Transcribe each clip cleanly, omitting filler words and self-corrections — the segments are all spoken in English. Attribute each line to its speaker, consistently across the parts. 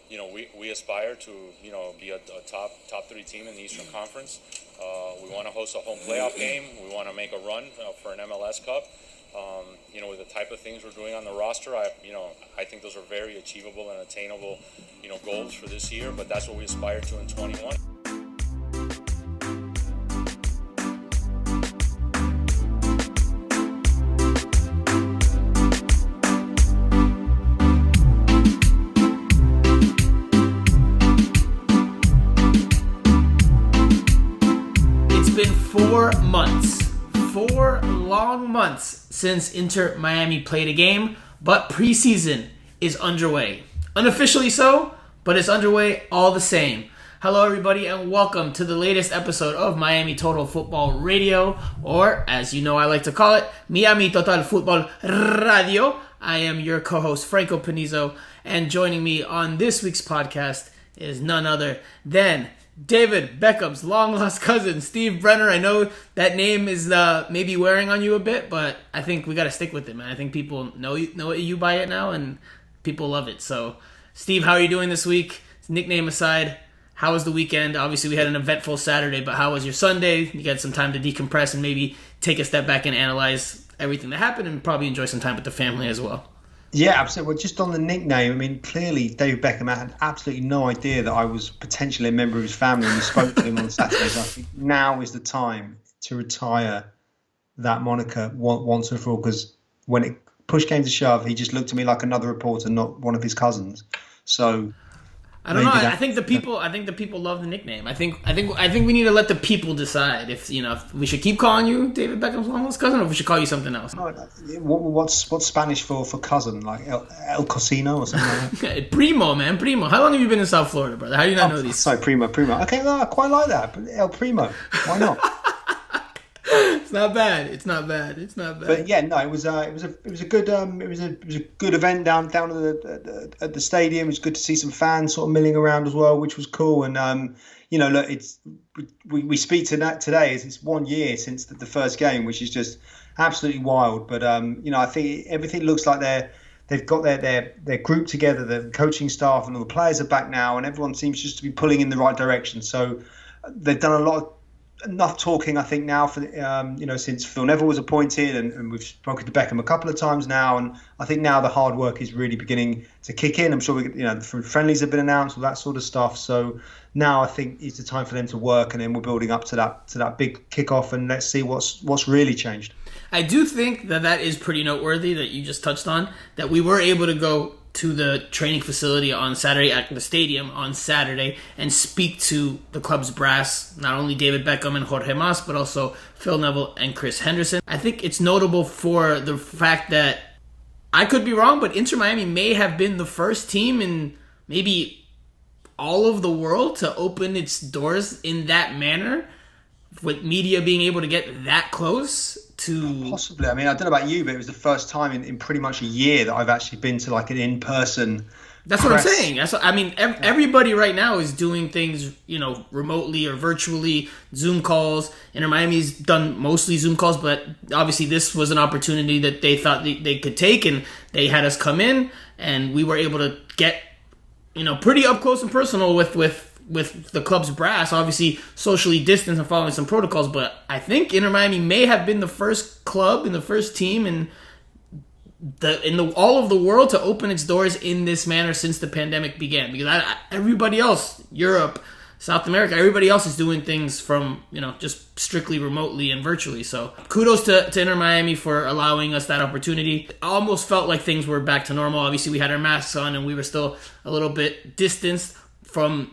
Speaker 1: we aspire to, be a top 3 team in the Eastern Conference. We want to host a home playoff game. We want to make a run for an MLS Cup. With the type of things we're doing on the roster, I think those are very achievable and attainable, goals for this year. But that's what we aspire to in 21.
Speaker 2: It's been 4 months. 4 long months since Inter Miami played a game, but preseason is underway. Unofficially so, but it's underway all the same. Hello everybody and welcome to the latest episode of Miami Total Football Radio, or as you know I like to call it, Miami Total Football Radio. I am your co-host Franco Panizo, and joining me on this week's podcast is none other than David Beckham's long-lost cousin, Steve Brenner. I know that name is maybe wearing on you a bit, but I think we got to stick with it, man. I think people know you by it now, and people love it. So, Steve, how are you doing this week? Nickname aside, how was the weekend? Obviously, we had an eventful Saturday, but how was your Sunday? You got some time to decompress and maybe take a step back and analyze everything that happened and probably enjoy some time with the family as well.
Speaker 3: Yeah, absolutely. Well, just on the nickname, I mean, clearly David Beckham had absolutely no idea that I was potentially a member of his family when he spoke to him on Saturday. So I think now is the time to retire that moniker once and for all, because when push came to shove, he just looked at me like another reporter, not one of his cousins. So
Speaker 2: I don't know. I think the people love the nickname. I think we need to let the people decide if we should keep calling you David Beckham's long-lost cousin, or if we should call you something else.
Speaker 3: What's Spanish for cousin? Like El Cocino or something like that?
Speaker 2: Primo, man, primo. How long have you been in South Florida, brother? How do you not know these?
Speaker 3: Sorry, primo. Okay, no, I quite like that. El Primo. Why not?
Speaker 2: It's not bad.
Speaker 3: But yeah, no, it was a good event down at the stadium. It was good to see some fans sort of milling around as well, which was cool. And look, we speak to that today. It's 1 year since the first game, which is just absolutely wild. But I think everything looks like they've got their group together. The coaching staff and all the players are back now, and everyone seems just to be pulling in the right direction. So they've done enough talking, I think, now for since Phil Neville was appointed, and we've spoken to Beckham a couple of times now, and I think now the hard work is really beginning to kick in. I'm sure the friendlies have been announced, all that sort of stuff. So now I think it's the time for them to work, and then we're building up to that big kickoff, and let's see what's really changed.
Speaker 2: I do think that is pretty noteworthy that you just touched on, that we were able to go to the training facility on Saturday, at the stadium on Saturday, and speak to the club's brass, not only David Beckham and Jorge, but also Phil Neville and Chris Henderson. I think it's notable for the fact that, I could be wrong, but Inter Miami may have been the first team in maybe all of the world to open its doors in that manner, with media being able to get that close to...
Speaker 3: Possibly. I mean, I don't know about you, but it was the first time in pretty much a year that I've actually been to like an in-person...
Speaker 2: That's what I'm saying. Everybody right now is doing things, remotely or virtually, Zoom calls. Inter Miami's done mostly Zoom calls, but obviously this was an opportunity that they thought they could take, and they had us come in, and we were able to get, pretty up close and personal with the club's brass, obviously socially distanced and following some protocols. But I think Inter Miami may have been the first club and the first team in all of the world to open its doors in this manner since the pandemic began. Because everybody else, Europe, South America, everybody else is doing things from, just strictly remotely and virtually. So kudos to Inter Miami for allowing us that opportunity. It almost felt like things were back to normal. Obviously, we had our masks on and we were still a little bit distanced from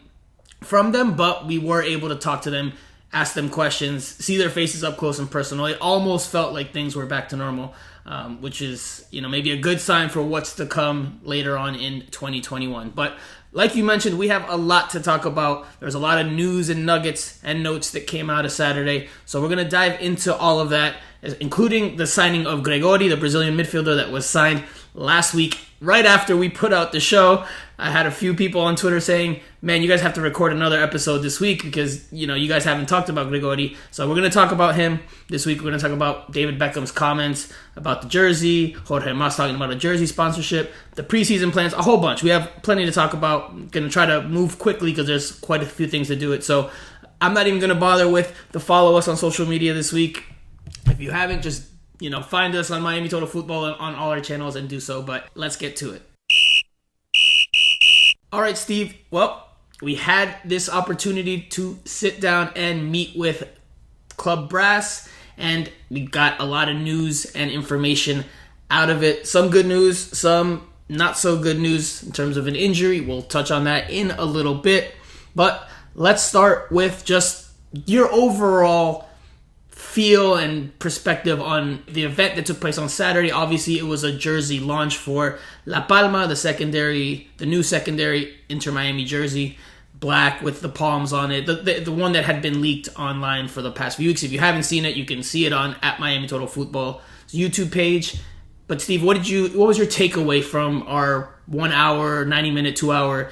Speaker 2: them, but we were able to talk to them, ask them questions, see their faces up close and personal. It almost felt like things were back to normal, which is, maybe a good sign for what's to come later on in 2021. But like you mentioned, we have a lot to talk about. There's a lot of news and nuggets and notes that came out of Saturday. So we're going to dive into all of that, including the signing of Gregori, the Brazilian midfielder that was signed last week right after we put out the show, I had a few people on Twitter saying, man, you guys have to record another episode this week because, you guys haven't talked about Gregori. So we're going to talk about him this week. We're going to talk about David Beckham's comments about the jersey, Jorge Mas talking about a jersey sponsorship, the preseason plans, a whole bunch. We have plenty to talk about. I'm going to try to move quickly because there's quite a few things to do it. So I'm not even going to bother with the follow us on social media this week. If you haven't, just find us on Miami Total Football on all our channels and do so. But let's get to it. All right, Steve. Well, we had this opportunity to sit down and meet with club brass, and we got a lot of news and information out of it. Some good news, some not so good news in terms of an injury. We'll touch on that in a little bit. But let's start with just your overall feel and perspective on the event that took place on Saturday. Obviously, it was a jersey launch for La Palma, the new secondary Inter Miami jersey, black with the palms on it, the one that had been leaked online for the past few weeks. If you haven't seen it, you can see it on at Miami Total Football's YouTube page. But Steve, what was your takeaway from our 1 hour, 90-minute, 2 hour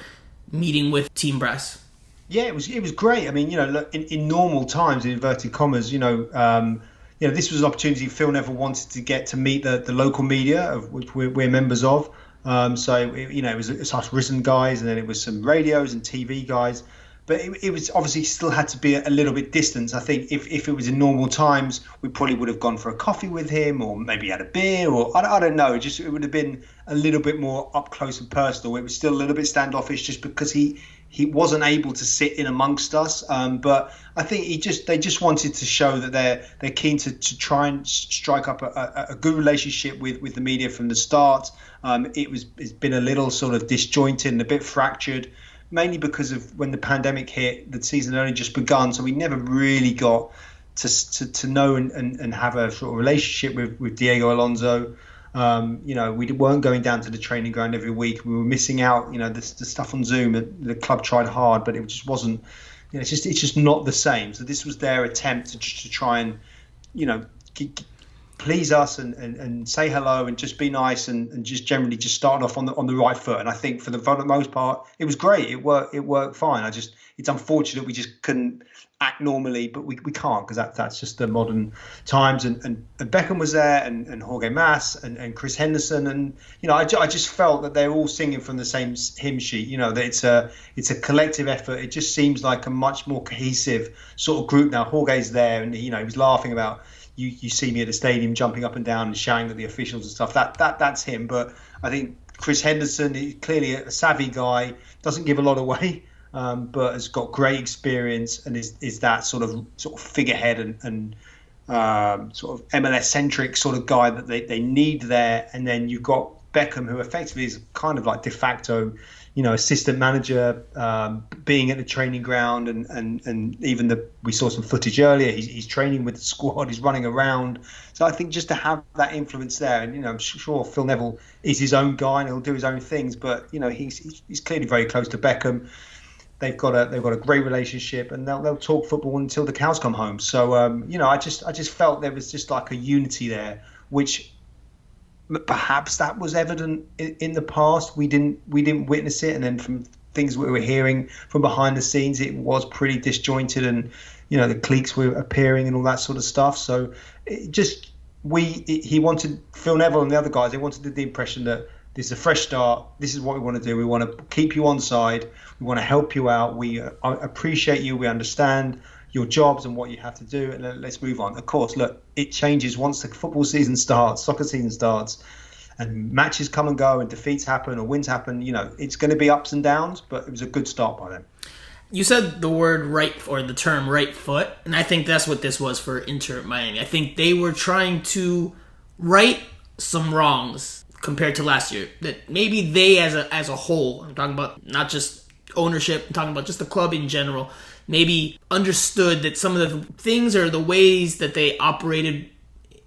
Speaker 2: meeting with Team Brass?
Speaker 3: Yeah, it was great. I mean, look, in normal times, in inverted commas, this was an opportunity Phil Neville wanted to get to meet the local media, of which we're members of. It was us risen guys, and then it was some radios and TV guys. But it was obviously still had to be a little bit distant. I think if it was in normal times, we probably would have gone for a coffee with him, or maybe had a beer, or I don't know. It would have been a little bit more up close and personal. It was still a little bit standoffish just because he wasn't able to sit in amongst us. But I think they just wanted to show that they're keen to try and strike up a good relationship with the media from the start. It's been a little sort of disjointed and a bit fractured, mainly because of when the pandemic hit. The season had only just begun, so we never really got to know and have a sort of relationship with Diego Alonso. We weren't going down to the training ground every week. We were missing out. The stuff on Zoom. The club tried hard, but it just wasn't. It's just not the same. So this was their attempt to try and, please us and say hello and just be nice and just generally just start off on the right foot. And I think for the most part, it was great. It worked fine. It's unfortunate we just couldn't act normally, but we can't because that's just the modern times. And Beckham was there and Jorge Mas and Chris Henderson, and I just felt that they're all singing from the same hymn sheet. That it's a collective effort. It just seems like a much more cohesive sort of group now. Jorge's there, and he was laughing about you see me at the stadium jumping up and down and shouting at the officials and stuff. That's him. But I think Chris Henderson, he's clearly a savvy guy, doesn't give a lot away. But has got great experience and is that sort of figurehead and sort of MLS-centric sort of guy that they need there. And then you've got Beckham, who effectively is kind of like de facto, assistant manager, being at the training ground and even we saw some footage earlier. He's training with the squad. He's running around. So I think just to have that influence there, and I'm sure Phil Neville is his own guy and he'll do his own things, but he's clearly very close to Beckham. They've got a great relationship, and they'll talk football until the cows come home. So I just felt there was just like a unity there, which perhaps that was evident in the past. We didn't witness it, and then from things we were hearing from behind the scenes, it was pretty disjointed, and the cliques were appearing and all that sort of stuff. So he wanted Phil Neville and the other guys. They wanted the impression that this is a fresh start. This is what we want to do. We want to keep you on side. We want to help you out. We appreciate you. We understand your jobs and what you have to do. And let's move on. Of course, look, it changes once the football season starts, soccer season starts, and matches come and go and defeats happen or wins happen. It's going to be ups and downs, but it was a good start by them.
Speaker 2: You said the word right, or the term right foot, and I think that's what this was for Inter Miami. I think they were trying to right some wrongs compared to last year, that maybe they as a whole, I'm talking about not just ownership, I'm talking about just the club in general, maybe understood that some of the things or the ways that they operated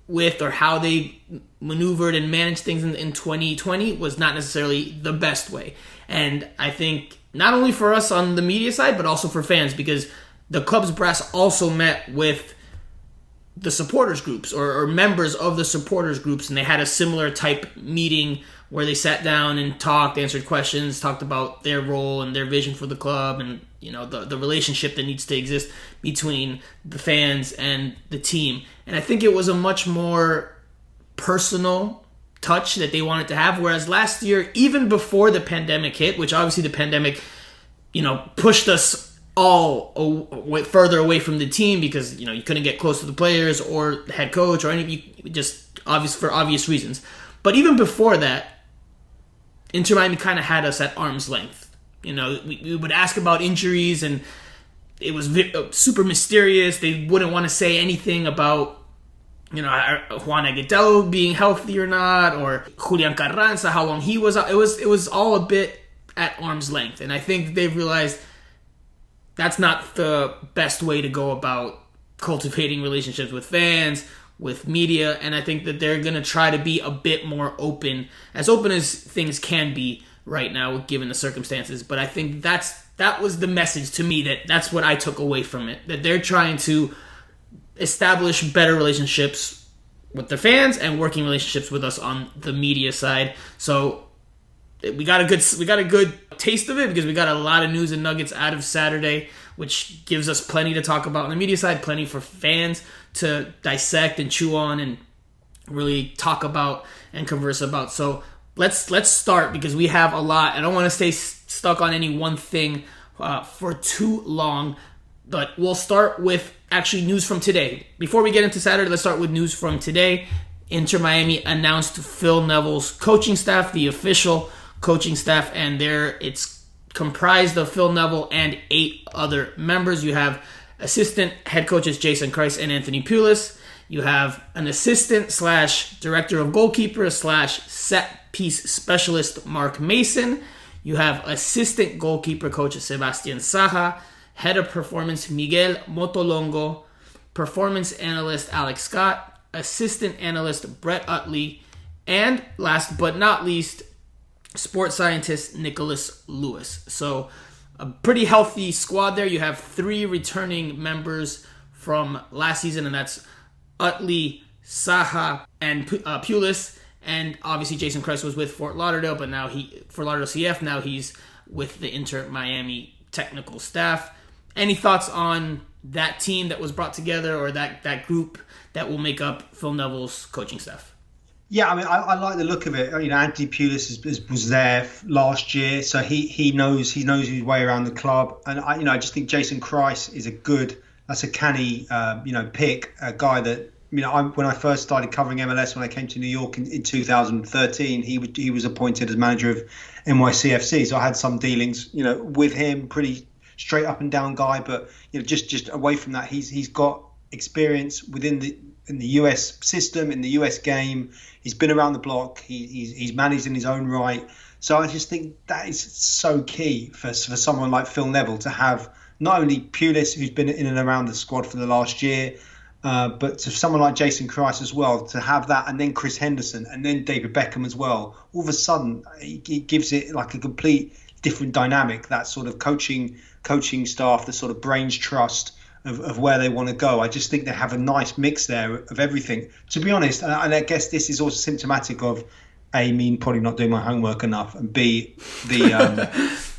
Speaker 2: with or how they maneuvered and managed things in 2020 was not necessarily the best way. And I think not only for us on the media side, but also for fans, because the club's brass also met with the supporters groups or members of the supporters groups, and they had a similar type meeting where they sat down and talked, answered questions, talked about their role and their vision for the club, and the relationship that needs to exist between the fans and the team. And I think it was a much more personal touch that they wanted to have, whereas last year, even before the pandemic hit, which obviously the pandemic pushed us all further away from the team because you couldn't get close to the players or the head coach or any, just for obvious reasons. But even before that, Inter Miami kind of had us at arm's length. We would ask about injuries, and it was super mysterious. They wouldn't want to say anything about Juan Agudelo being healthy or not, or Julian Carranza, how long he was out. It was all a bit at arm's length, and I think they've realized that's not the best way to go about cultivating relationships with fans, with media, and I think that they're going to try to be a bit more open as things can be right now given the circumstances. But I think that was the message to me, that's what I took away from it, that they're trying to establish better relationships with their fans and working relationships with us on the media side. So we got a good taste of it because we got a lot of news and nuggets out of Saturday, which gives us plenty to talk about on the media side, plenty for fans to dissect and chew on and really talk about and converse about. So let's start, because we have a lot. I don't want to stay stuck on any one thing for too long, but we'll start with actually news from today. Before we get into Saturday, let's start with news from today. Inter Miami announced Phil Neville's coaching staff, the official coaching staff, and it's comprised of Phil Neville and 8 other members. You have assistant head coaches Jason Kreis and Anthony Pulis. You have an assistant / director of goalkeeper / set piece specialist Mark Mason. You have assistant goalkeeper coach Sebastian Saha, head of performance Miguel Motolongo, performance analyst Alex Scott, assistant analyst Brett Utley, and last but not least, sports scientist Nicholas Lewis. So a pretty healthy squad there. You have 3 returning members from last season, and that's Utley, Saha, and Pulis. And obviously Jason Kreis was with Fort Lauderdale, but now Fort Lauderdale CF, now he's with the Inter Miami technical staff. Any thoughts on that team that was brought together, or that group that will make up Phil Neville's coaching staff?
Speaker 3: Yeah, I mean, I like the look of it. Anthony Pulis was there last year, so he knows his way around the club, and I just think Jason Kreis is that's a canny pick, a guy that when I first started covering MLS, when I came to New York in 2013, he was appointed as manager of NYCFC, so I had some dealings with him. Pretty straight up and down guy, but just away from that, he's got experience in the US system, in the US game. He's been around the block. He's managed in his own right. So I just think that is so key for someone like Phil Neville to have not only Pulis, who's been in and around the squad for the last year, but to someone like Jason Kreis as well, to have that, and then Chris Henderson, and then David Beckham as well. All of a sudden, it gives it like a complete different dynamic, that sort of coaching staff, the sort of brains trust of where they want to go. I just think they have a nice mix there of everything. To be honest, and I guess this is also symptomatic of A, me probably not doing my homework enough, and B,
Speaker 2: were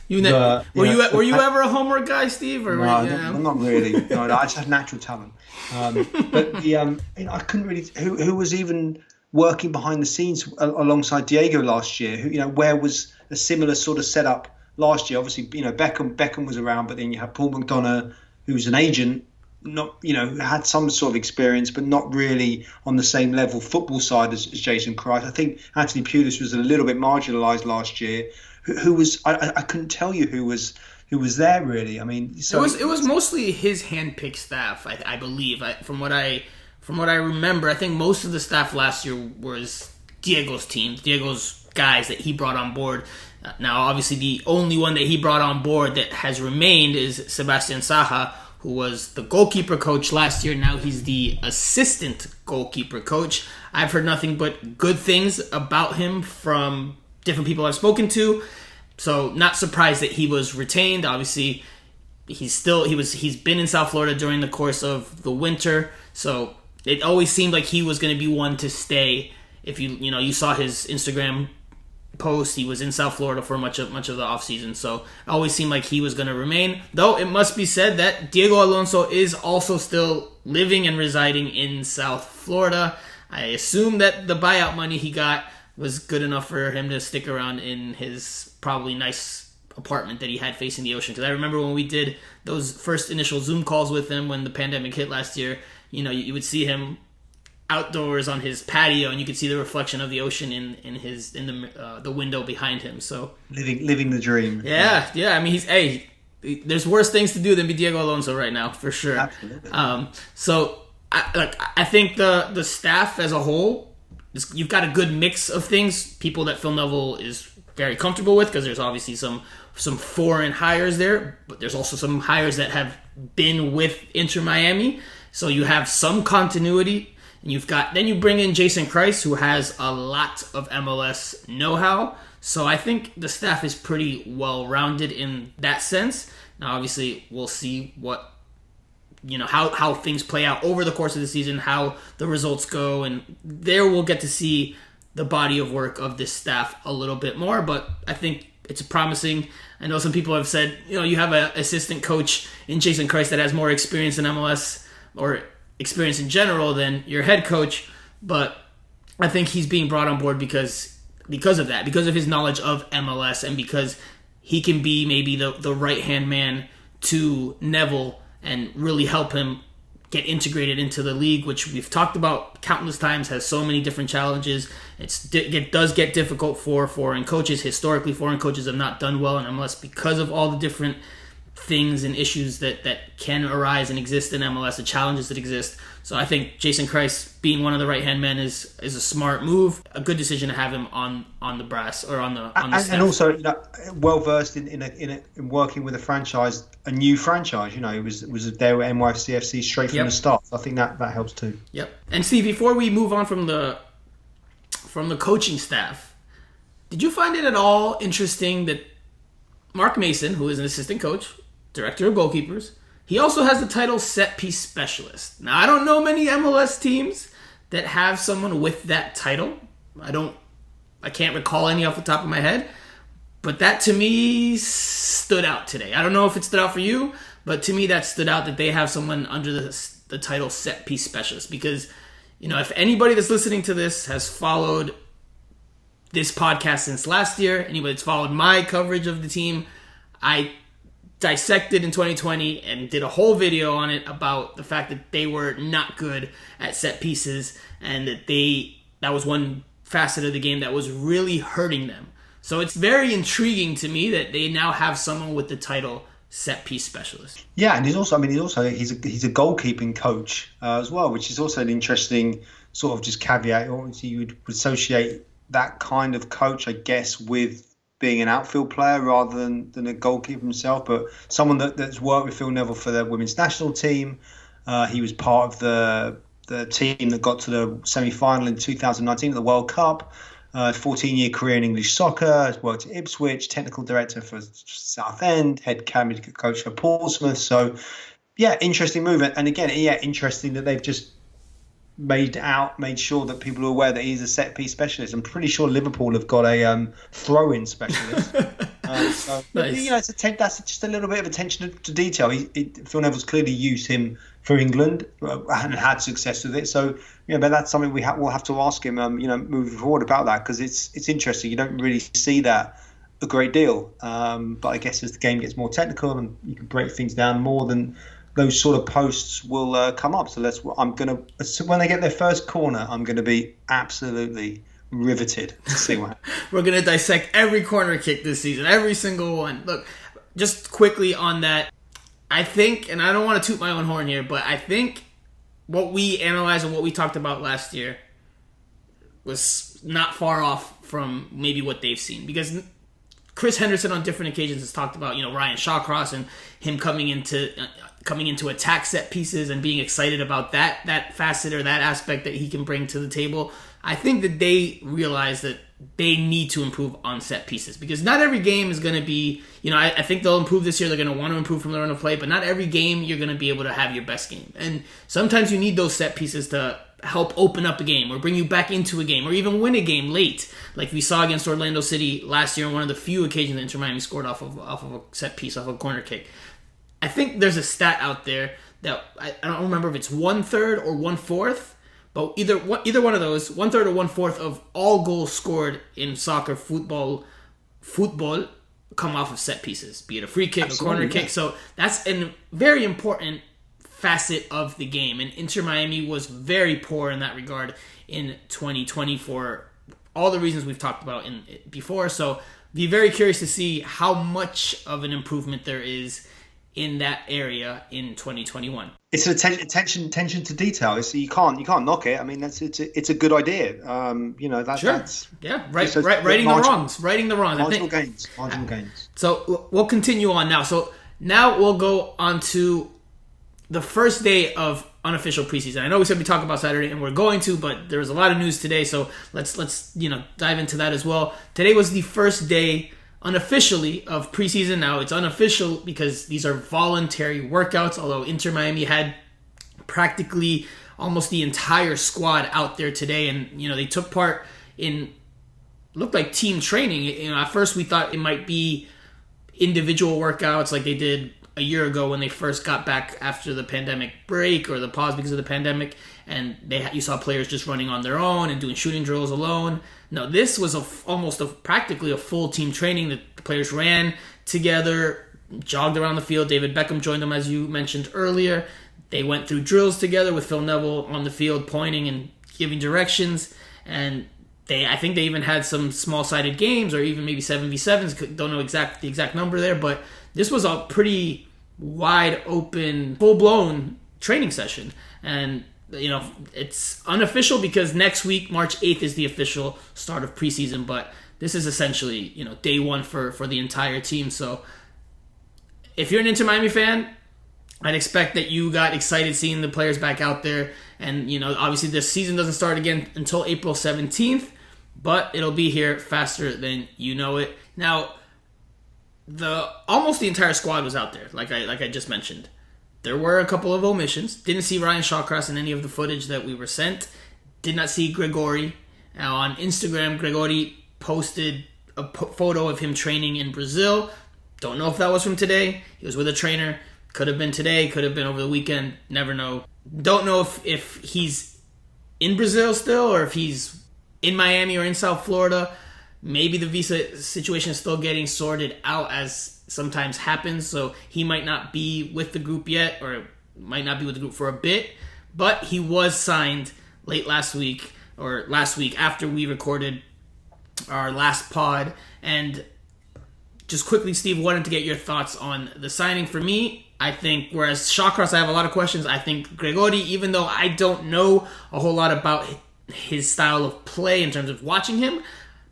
Speaker 2: you ever a homework guy, Steve? Or
Speaker 3: no, not really. No, I just have natural talent. But I couldn't really. Who was even working behind the scenes alongside Diego last year? Where was a similar sort of setup last year? Obviously, Beckham was around, but then you have Paul McDonough, who's an agent, not had some sort of experience, but not really on the same level football side as Jason Kreis. I think Anthony Pulis was a little bit marginalised last year. Who was I couldn't tell you who was there really. I mean, so
Speaker 2: it was mostly his handpicked staff, I believe. From what I remember, I think most of the staff last year was Diego's team, Diego's guys that he brought on board. Now, obviously, the only one that he brought on board that has remained is Sebastian Saha, who was the goalkeeper coach last year. Now he's the assistant goalkeeper coach. I've heard nothing but good things about him from different people I've spoken to. So not surprised that he was retained. Obviously, he's been in South Florida during the course of the winter. So it always seemed like he was going to be one to stay. If you saw his Instagram post. He was in South Florida for much of the offseason, so it always seemed like he was going to remain. Though it must be said that Diego Alonso is also still living and residing in South Florida. I assume that the buyout money he got was good enough for him to stick around in his probably nice apartment that he had facing the ocean. Because I remember when we did those first initial Zoom calls with him when the pandemic hit last year, you would see him outdoors on his patio, and you could see the reflection of the ocean in the window behind him. So
Speaker 3: living the dream.
Speaker 2: Yeah. I mean, there's worse things to do than be Diego Alonso right now, for sure.
Speaker 3: Absolutely.
Speaker 2: So I think the staff as a whole, you've got a good mix of things. People that Phil Neville is very comfortable with, because there's obviously some foreign hires there, but there's also some hires that have been with Inter Miami. So you have some continuity. And then you bring in Jason Kreis, who has a lot of MLS know-how. So I think the staff is pretty well-rounded in that sense. Now, obviously, we'll see what, how things play out over the course of the season, how the results go, and there we'll get to see the body of work of this staff a little bit more. But I think it's promising. I know some people have said, you have an assistant coach in Jason Kreis that has more experience in MLS or experience in general than your head coach, but I think he's being brought on board because of that, because of his knowledge of MLS, and because he can be maybe the right-hand man to Neville and really help him get integrated into the league, which we've talked about countless times, has so many different challenges. It does get difficult for foreign coaches. Historically, foreign coaches have not done well in MLS because of all the different things and issues that can arise and exist in MLS, the challenges that exist. So I think Jason Kreis being one of the right-hand men is a smart move, a good decision to have him on the brass or on the staff.
Speaker 3: And also well versed in working with a new franchise. He was there with NYCFC straight from the start. I think that helps too.
Speaker 2: Yep. And Steve, before we move on from the coaching staff, did you find it at all interesting that Mark Mason, who is an assistant coach, director of goalkeepers, he also has the title set piece specialist? Now, I don't know many MLS teams that have someone with that title. I can't recall any off the top of my head, but that to me stood out today. I don't know if it stood out for you, but to me that stood out that they have someone under the title set piece specialist, because if anybody that's listening to this has followed this podcast since last year, anybody that's followed my coverage of the team, I dissected in 2020 and did a whole video on it about the fact that they were not good at set pieces, and that was one facet of the game that was really hurting them. So it's very intriguing to me that they now have someone with the title set piece specialist.
Speaker 3: Yeah, and he's a goalkeeping coach as well, which is also an interesting sort of just caveat. Obviously, you would associate that kind of coach, I guess, with being an outfield player rather than a goalkeeper himself, but someone that's worked with Phil Neville for the women's national team. He was part of the team that got to the semi-final in 2019 at the World Cup. 14-year career in English soccer. Has worked at Ipswich, technical director for Southend, head academy coach for Portsmouth. So, yeah, interesting move. And again, interesting that they've just made sure that people are aware that he's a set piece specialist. I'm pretty sure Liverpool have got a throw-in specialist.
Speaker 2: Nice.
Speaker 3: That's just a little bit of attention to detail. Phil Neville's clearly used him for England and had success with it. So, but that's something we'll have to ask him, moving forward about that, because it's interesting. You don't really see that a great deal. But I guess as the game gets more technical and you can break things down more, than those sort of posts will come up. So when they get their first corner, I'm going to be absolutely riveted to see what happens.
Speaker 2: We're going to dissect every corner kick this season, every single one. Look, just quickly on that, I think, and I don't want to toot my own horn here, but I think what we analyzed and what we talked about last year was not far off from maybe what they've seen. Because Chris Henderson on different occasions has talked about, Ryan Shawcross and him coming into attack set pieces and being excited about that facet or that aspect that he can bring to the table. I think that they realize that they need to improve on set pieces, because not every game is going to be, I think they'll improve this year. They're going to want to improve from their run of play, but not every game you're going to be able to have your best game. And sometimes you need those set pieces to help open up a game or bring you back into a game or even win a game late, like we saw against Orlando City last year on one of the few occasions that Inter Miami scored off of a set piece, off a corner kick. I think there's a stat out there that I don't remember if it's 1/3 or 1/4, but either one of those, 1/3 or 1/4 of all goals scored in soccer, football come off of set pieces, be it a free kick, absolutely, a corner kick. So that's a very important facet of the game, and Inter Miami was very poor in that regard in 2020 for all the reasons we've talked about before. So be very curious to see how much of an improvement there is in that area in 2021.
Speaker 3: It's an attention to detail. It's, you can't knock it. I mean, it's a good idea. That's
Speaker 2: righting the wrongs.
Speaker 3: Marginal gains.
Speaker 2: So we'll continue on now. So now we'll go on to the first day of unofficial preseason. I know we said we talk about Saturday, and we're going to, but there was a lot of news today, so let's dive into that as well. Today was the first day unofficially of preseason. Now it's unofficial because these are voluntary workouts, although Inter Miami had practically almost the entire squad out there today, and they took part in, looked like team training. At first we thought it might be individual workouts like they did a year ago when they first got back after the pandemic break or the pause because of the pandemic, and you saw players just running on their own and doing shooting drills alone. No, this was practically a full team training. The players ran together, jogged around the field. David Beckham joined them, as you mentioned earlier. They went through drills together with Phil Neville on the field, pointing and giving directions. And I think they even had some small-sided games, or even maybe 7v7s. Don't know the exact number there, but this was a pretty wide open, full-blown training session. And it's unofficial because next week, March 8th, is the official start of preseason, but this is essentially, day one for the entire team. So if you're an Inter Miami fan, I'd expect that you got excited seeing the players back out there. And, obviously this season doesn't start again until April 17th, but it'll be here faster than you know it. Now, almost the entire squad was out there, like I just mentioned. There were a couple of omissions. Didn't see Ryan Shawcross in any of the footage that we were sent. Did not see Gregori. Now, on Instagram, Gregori posted a photo of him training in Brazil. Don't know if that was from today. He was with a trainer. Could have been today. Could have been over the weekend. Never know. Don't know if he's in Brazil still or if he's in Miami or in South Florida. Maybe the visa situation is still getting sorted out, as sometimes happens, so he might not be with the group yet, or might not be with the group for a bit, but he was signed last week after we recorded our last pod. And just quickly, Steve, wanted to get your thoughts on the signing. For me, I think, whereas Shawcross, I have a lot of questions, I think Gregori, even though I don't know a whole lot about his style of play in terms of watching him,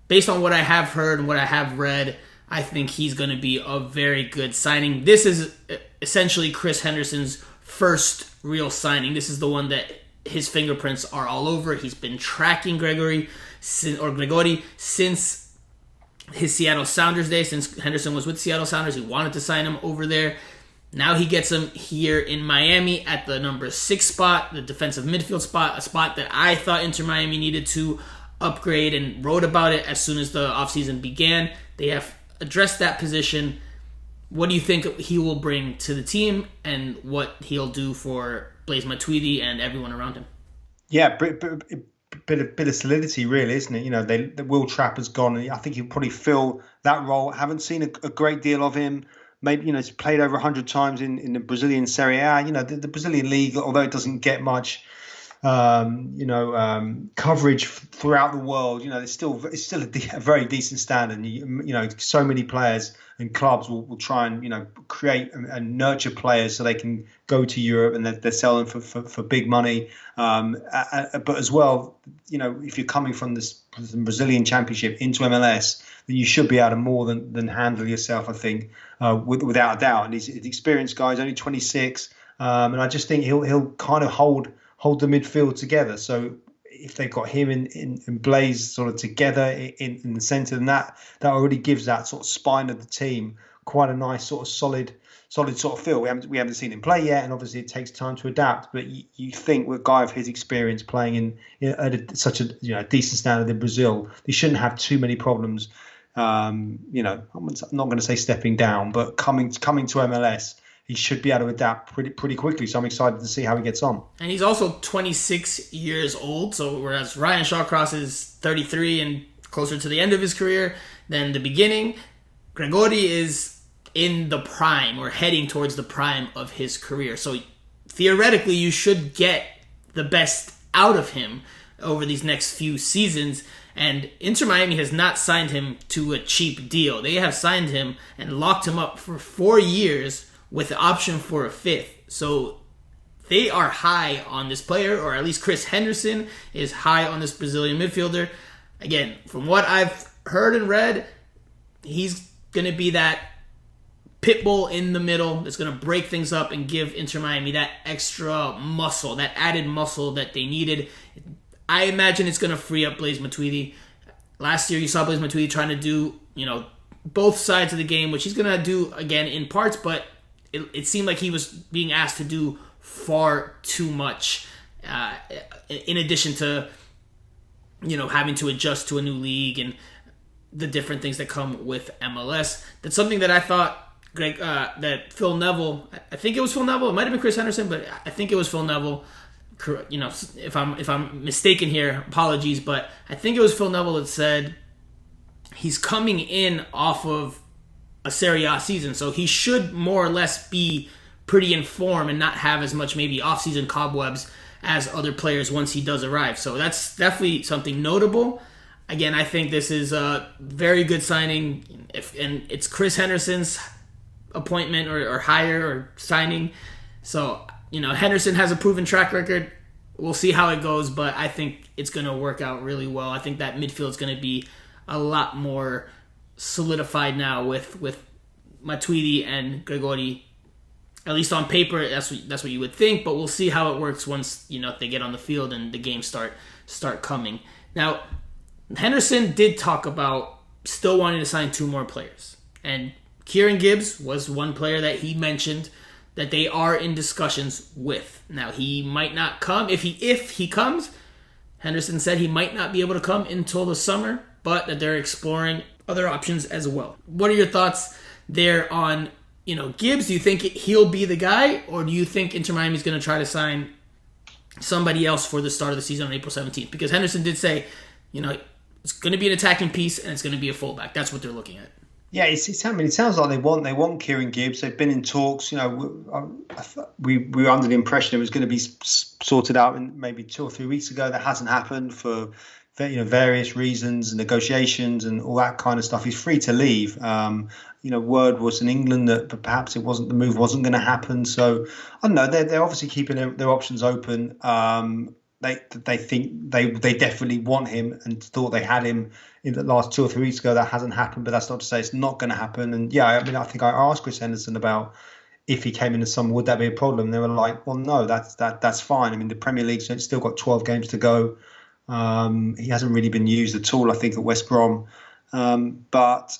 Speaker 2: based on what I have heard and what I have read, I think he's going to be a very good signing. This is essentially Chris Henderson's first real signing. This is the one that his fingerprints are all over. He's been tracking Gregori since his Seattle Sounders day, since Henderson was with Seattle Sounders. He wanted to sign him over there. Now he gets him here in Miami at the number 6 spot, the defensive midfield spot, a spot that I thought Inter Miami needed to upgrade, and wrote about it as soon as the offseason began. They have addressed that position. What do you think he will bring to the team, and what he'll do for Blaise Matuidi and everyone around him?
Speaker 3: Yeah, bit of solidity, really, isn't it? The Will Trapp has gone, and I think he'll probably fill that role. Haven't seen a great deal of him. Maybe he's played over 100 times in the Brazilian Serie A. The Brazilian league, although it doesn't get much coverage throughout the world, it's still a very decent standard. So many players and clubs will try and create and nurture players so they can go to Europe, and they sell them for big money. But as well, if you're coming from the Brazilian Championship into MLS, then you should be able to more than handle yourself, I think, without a doubt. And he's an experienced guy. He's only 26, and I just think he'll kind of hold the midfield together. So if they've got him and Blaise sort of together in the centre, then that already gives that sort of spine of the team quite a nice sort of solid sort of feel. We haven't seen him play yet, and obviously it takes time to adapt. But you think with a guy of his experience playing at such a decent standard in Brazil, he shouldn't have too many problems. I'm not going to say stepping down, but coming to MLS, he should be able to adapt pretty quickly. So I'm excited to see how he gets on.
Speaker 2: And he's also 26 years old. So whereas Ryan Shawcross is 33 and closer to the end of his career than the beginning, Gregori is in the prime or heading towards the prime of his career. So theoretically, you should get the best out of him over these next few seasons. And Inter Miami has not signed him to a cheap deal. They have signed him and locked him up for 4 years with the option for a 5th. So they are high on this player, or at least Chris Henderson is high on this Brazilian midfielder. Again, from what I've heard and read, he's going to be that pit bull in the middle that's going to break things up and give Inter Miami that extra muscle, that added muscle that they needed. I imagine it's going to free up Blaise Matuidi. Last year, you saw Blaise Matuidi trying to do, both sides of the game, which he's going to do again in parts, but it seemed like he was being asked to do far too much in addition to, having to adjust to a new league and the different things that come with MLS. That's something that I thought that Phil Neville, I think it was Phil Neville, it might have been Chris Henderson, but I think it was Phil Neville. If I'm mistaken here, apologies, but I think it was Phil Neville that said he's coming in off of a Serie A season, so he should more or less be pretty in form and not have as much maybe off-season cobwebs as other players once he does arrive. So that's definitely something notable. Again, I think this is a very good signing, and it's Chris Henderson's appointment or hire or signing. So, Henderson has a proven track record. We'll see how it goes, but I think it's going to work out really well. I think that midfield is going to be a lot more solidified now with Matuidi and Gregori. At least on paper, that's what you would think, but we'll see how it works once they get on the field and the games start coming. Now, Henderson did talk about still wanting to sign 2 more players, and Kieran Gibbs was one player that he mentioned that they are in discussions with. Now, he might not come. If he comes, Henderson said he might not be able to come until the summer, but that they're exploring other options as well. What are your thoughts there on, Gibbs? Do you think he'll be the guy, or do you think Inter Miami is going to try to sign somebody else for the start of the season on April 17th? Because Henderson did say, it's going to be an attacking piece and it's going to be a fullback. That's what they're looking at.
Speaker 3: Yeah, it sounds like they want Kieran Gibbs. They've been in talks. We were under the impression it was going to be sorted out in maybe 2 or 3 weeks ago. That hasn't happened for various reasons, negotiations, and all that kind of stuff. He's free to leave. Word was in England that perhaps the move wasn't going to happen. So I don't know. They're obviously keeping their options open. They think they definitely want him and thought they had him in the last 2 or 3 weeks ago. That hasn't happened, but that's not to say it's not going to happen. And yeah, I think I asked Chris Henderson about if he came in the summer, would that be a problem? They were like, well, no, that's fine. The Premier League's still got 12 games to go. He hasn't really been used at all, I think, at West Brom. But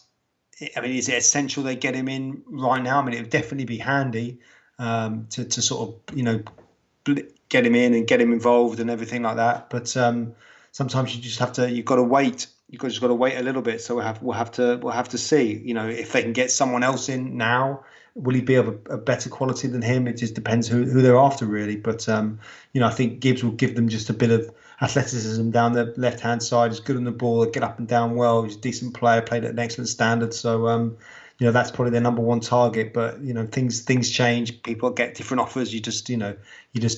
Speaker 3: is it essential they get him in right now? It would definitely be handy to sort of, get him in and get him involved and everything like that. But sometimes you just you've got to wait. You've just got to wait a little bit. So we'll have to see. If they can get someone else in now, will he be of a better quality than him? It just depends who they're after, really. But I think Gibbs will give them just a bit of athleticism down the left-hand side. He's good on the ball, get up and down well. He's a decent player, played at an excellent standard. So that's probably their number one target. But things change. People get different offers. You just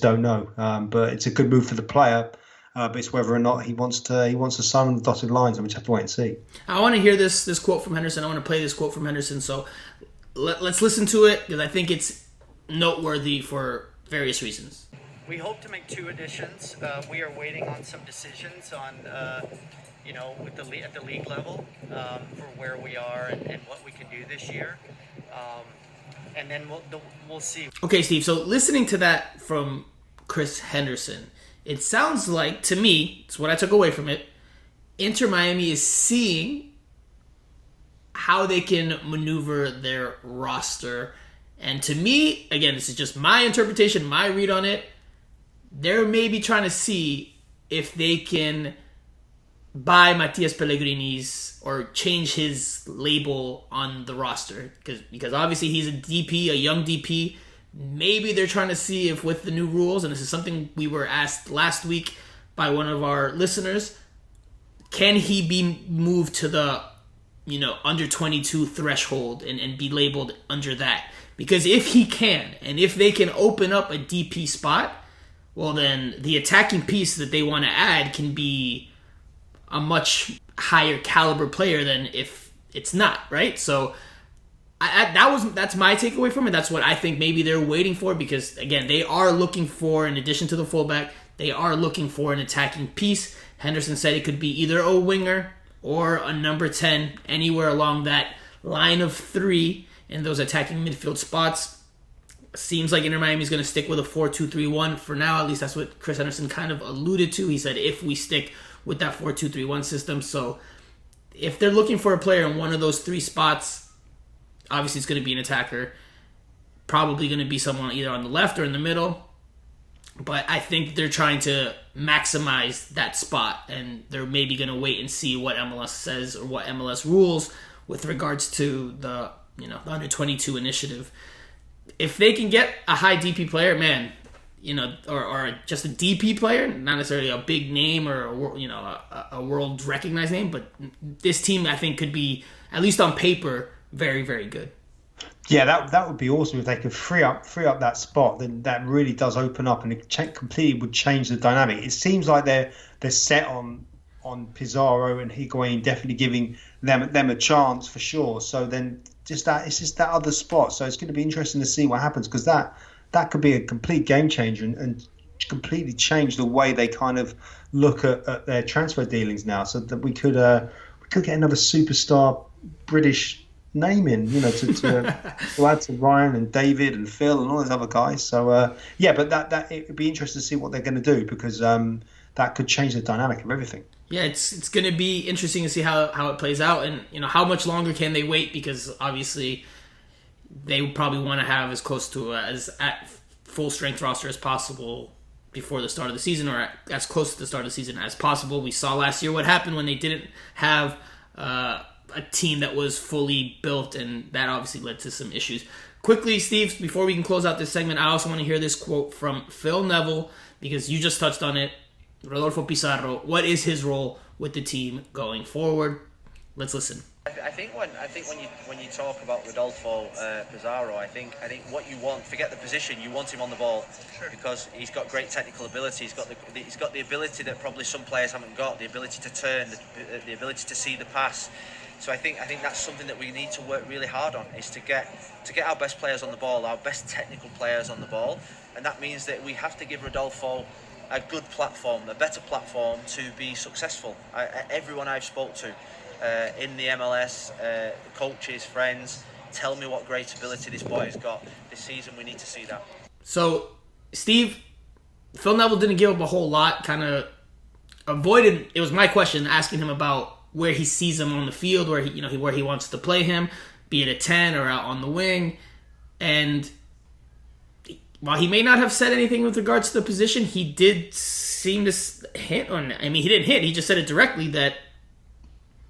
Speaker 3: don't know. But it's a good move for the player. But it's whether or not he wants to sign on the dotted lines, and we just have to wait and see.
Speaker 2: I want to hear this quote from Henderson. I want to play this quote from Henderson. So let's listen to it, because I think it's noteworthy for various reasons.
Speaker 4: We hope to make 2 additions. We are waiting on some decisions on, at the league level for where we are and what we can do this year. And then we'll see. Okay,
Speaker 2: Steve, so listening to that from Chris Henderson, it sounds like, to me, it's what I took away from it, Inter Miami is seeing how they can maneuver their roster. And to me, again, this is just my interpretation, my read on it. They're maybe trying to see if they can buy Matias Pellegrini's or change his label on the roster. Because obviously he's a DP, a young DP. Maybe they're trying to see if with the new rules, and this is something we were asked last week by one of our listeners, can he be moved to the under 22 threshold and be labeled under that? Because if he can, and if they can open up a DP spot, well then the attacking piece that they want to add can be a much higher caliber player than if it's not, right? So that's my takeaway from it. That's what I think maybe they're waiting for, because again, they are looking for, in addition to the fullback, they are looking for an attacking piece. Henderson said it could be either a winger or a number 10, anywhere along that line of three in those attacking midfield spots. Seems like Inter Miami is going to stick with a 4-2-3-1 for now. At least that's what Chris Henderson kind of alluded to. He said if we stick with that 4-2-3-1 system. So if they're looking for a player in one of those three spots, obviously it's going to be an attacker. Probably going to be someone either on the left or in the middle. But I think they're trying to maximize that spot, and they're maybe going to wait and see what MLS says or what MLS rules with regards to the the under 22 initiative. If they can get a high DP player, man, or just a DP player, not necessarily a big name or a world recognized name, but this team I think could be, at least on paper, very, very good.
Speaker 3: Yeah, that would be awesome if they could free up that spot. Then that really does open up, and it completely would change the dynamic. It seems like they're set on Pizarro and Iguain, definitely giving them a chance for sure. So then it's just that other spot. So it's going to be interesting to see what happens, because that could be a complete game changer and completely change the way they kind of look at their transfer dealings now. So that we could get another superstar British name in, to add to Ryan and David and Phil and all those other guys. So but that it would be interesting to see what they're going to do, because that could change the dynamic of everything.
Speaker 2: Yeah, it's going to be interesting to see how it plays out, and how much longer can they wait, because obviously they would probably want to have as close to as at full strength roster as possible before the start of the season, or as close to the start of the season as possible. We saw last year what happened when they didn't have a team that was fully built, and that obviously led to some issues. Quickly, Steve, before we can close out this segment, I also want to hear this quote from Phil Neville, because you just touched on it. Rodolfo Pizarro, what is his role with the team going forward? Let's listen.
Speaker 5: I think when you talk about Rodolfo Pizarro, I think what you want, forget the position, you want him on the ball, because he's got great technical ability. He's got the ability that probably some players haven't got, the ability to turn, the ability to see the pass. So I think that's something that we need to work really hard on, is to get our best players on the ball, our best technical players on the ball, and that means that we have to give Rodolfo a good platform, a better platform to be successful. Everyone I've spoke to in the MLS, coaches, friends, tell me what great ability this boy has got. This season we need to see that.
Speaker 2: So, Steve, Phil Neville didn't give up a whole lot, kind of avoided, it was my question, asking him about where he sees him on the field, where he wants to play him, be it a 10 or out on the wing. And while he may not have said anything with regards to the position, he did seem to hint on it. I mean, he didn't hint. He just said it directly that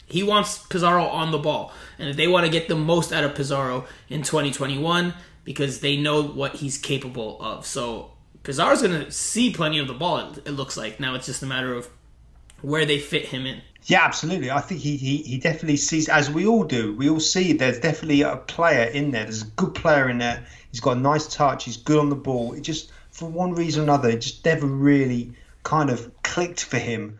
Speaker 2: he wants Pizarro on the ball, and that they want to get the most out of Pizarro in 2021 because they know what he's capable of. So Pizarro's going to see plenty of the ball, it looks like. Now it's just a matter of where they fit him in.
Speaker 3: Yeah, absolutely. I think he definitely sees, as we all do. We all see there's definitely a player in there. There's a good player in there. He's got a nice touch. He's good on the ball. It just, for one reason or another, it just never really kind of clicked for him.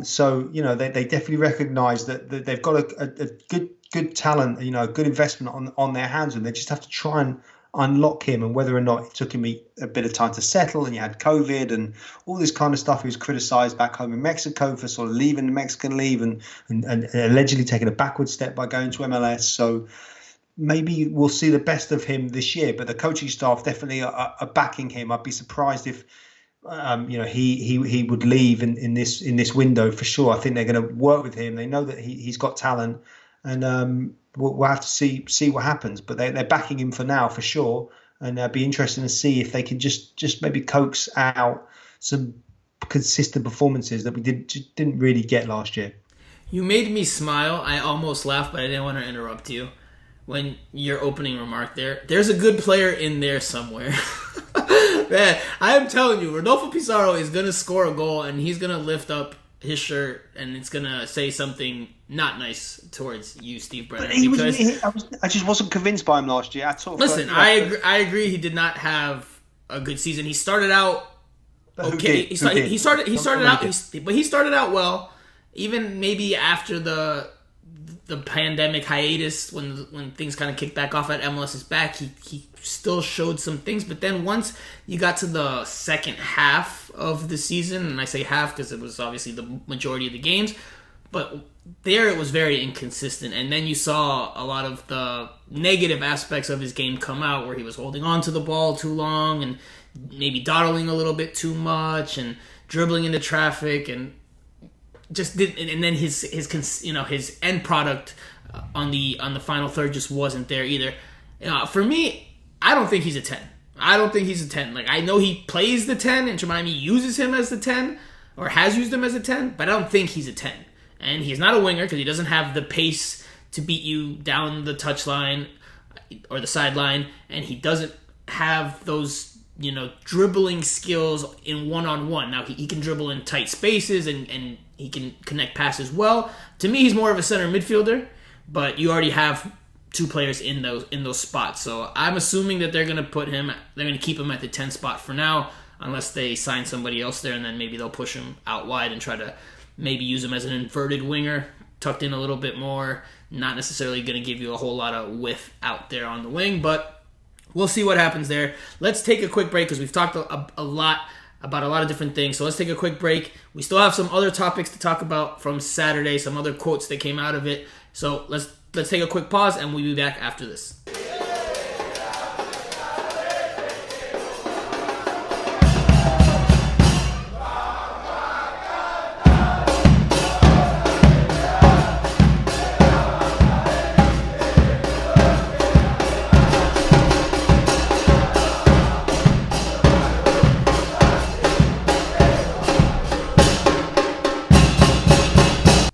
Speaker 3: So they definitely recognise that they've got a good talent, good investment on their hands, and they just have to try and unlock him. And whether or not it took him a bit of time to settle, and you had COVID and all this kind of stuff. He was criticised back home in Mexico for sort of leaving the Mexican league and allegedly taking a backward step by going to MLS. So maybe we'll see the best of him this year, but the coaching staff definitely are backing him. I'd be surprised if he would leave in this window for sure. I think they're going to work with him. They know that he's got talent, and we'll have to see what happens. But they're backing him for now, for sure, and be interesting to see if they can just maybe coax out some consistent performances that we didn't really get last year.
Speaker 2: You made me smile. I almost laughed, but I didn't want to interrupt you. When your opening remark there's a good player in there somewhere. Man, I'm telling you, Rodolfo Pizarro is going to score a goal, and he's going to lift up his shirt, and it's going to say something not nice towards you, Steve Brenner.
Speaker 3: I just wasn't convinced by him last year at all.
Speaker 2: Listen, I agree he did not have a good season. He started out okay. He started out well, even maybe after the pandemic hiatus, when things kind of kicked back off at MLS's back, he still showed some things. But then once you got to the second half of the season, and I say half because it was obviously the majority of the games, but there it was very inconsistent. And then you saw a lot of the negative aspects of his game come out, where he was holding on to the ball too long and maybe dawdling a little bit too much and dribbling into traffic, and just did, and then his end product on the final third just wasn't there either. For me, I don't think he's a 10. Like, I know he plays the 10, and Miami uses him as the 10, or has used him as a 10, but I don't think he's a 10. And he's not a winger because he doesn't have the pace to beat you down the touchline or the sideline, and he doesn't have those dribbling skills in one-on-one. Now, he can dribble in tight spaces, and he can connect passes well. To me, he's more of a center midfielder, but you already have two players in those spots. So I'm assuming that they're going to keep him at the 10 spot for now, unless they sign somebody else there, and then maybe they'll push him out wide and try to maybe use him as an inverted winger, tucked in a little bit more. Not necessarily going to give you a whole lot of width out there on the wing, but we'll see what happens there. Let's take a quick break because we've talked a lot about a lot of different things. So let's take a quick break. We still have some other topics to talk about from Saturday, some other quotes that came out of it. So let's take a quick pause, and we'll be back after this.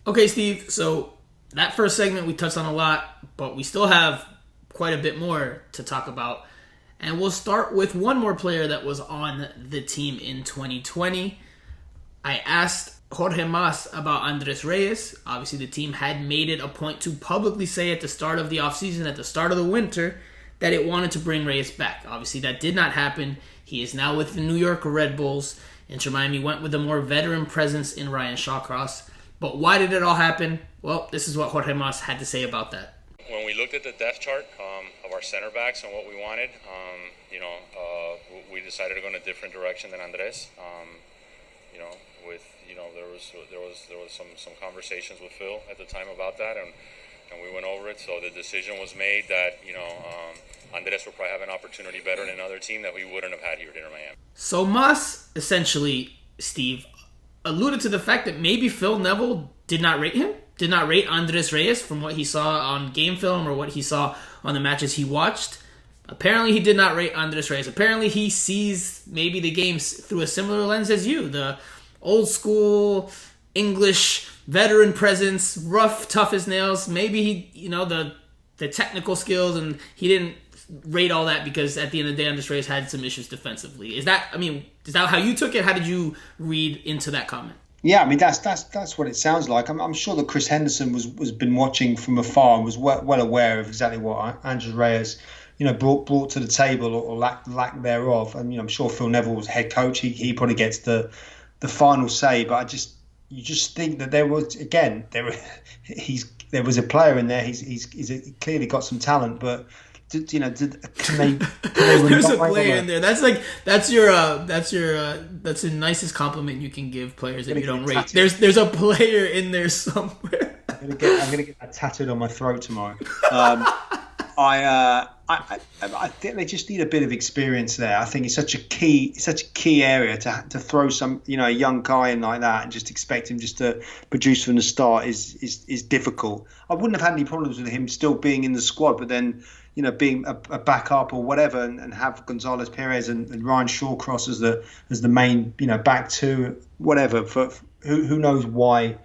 Speaker 2: Okay, Steve, so that first segment we touched on a lot, but we still have quite a bit more to talk about. And we'll start with one more player that was on the team in 2020. I asked Jorge Mas about Andres Reyes. Obviously, the team had made it a point to publicly say at the start of the offseason, at the start of the winter, that it wanted to bring Reyes back. Obviously, that did not happen. He is now with the New York Red Bulls. Inter Miami went with a more veteran presence in Ryan Shawcross. But why did it all happen? Well, this is what Jorge Mas had to say about that.
Speaker 1: When we looked at the depth chart of our center backs and what we wanted, we decided to go in a different direction than Andres. There was some conversations with Phil at the time about that, and we went over it. So the decision was made that Andres would probably have an opportunity better in another team that we wouldn't have had here at Inter Miami.
Speaker 2: So Mas essentially, Steve, alluded to the fact that maybe Phil Neville did not rate Andres Reyes from what he saw on game film or what he saw on the matches he watched. Apparently he did not rate Andres Reyes. Apparently he sees maybe the games through a similar lens as you. The old school English veteran presence, rough, tough as nails. Maybe he, the technical skills, and he didn't rate all that because at the end of the day, Andres Reyes had some issues defensively. Is that how you took it? How did you read into that comment?
Speaker 3: Yeah, I mean that's what it sounds like. I'm sure that Chris Henderson was been watching from afar and was well aware of exactly what Andres Reyes, brought to the table or lack thereof. And I'm sure Phil Neville was head coach. He probably gets the final say. But you just think that there was a player in there. He's clearly got some talent, but. There's a
Speaker 2: player in there. That's the nicest compliment you can give players that you don't rate. There's a player in there somewhere.
Speaker 3: I'm gonna get that tattooed on my throat tomorrow. I think they just need a bit of experience there. I think it's such a key area to throw some, a young guy in like that and just expect him just to produce from the start is difficult. I wouldn't have had any problems with him still being in the squad, but then, being a backup or whatever, and have Gonzalo Perez and Ryan Shawcross as the main, back two, whatever. For who knows why,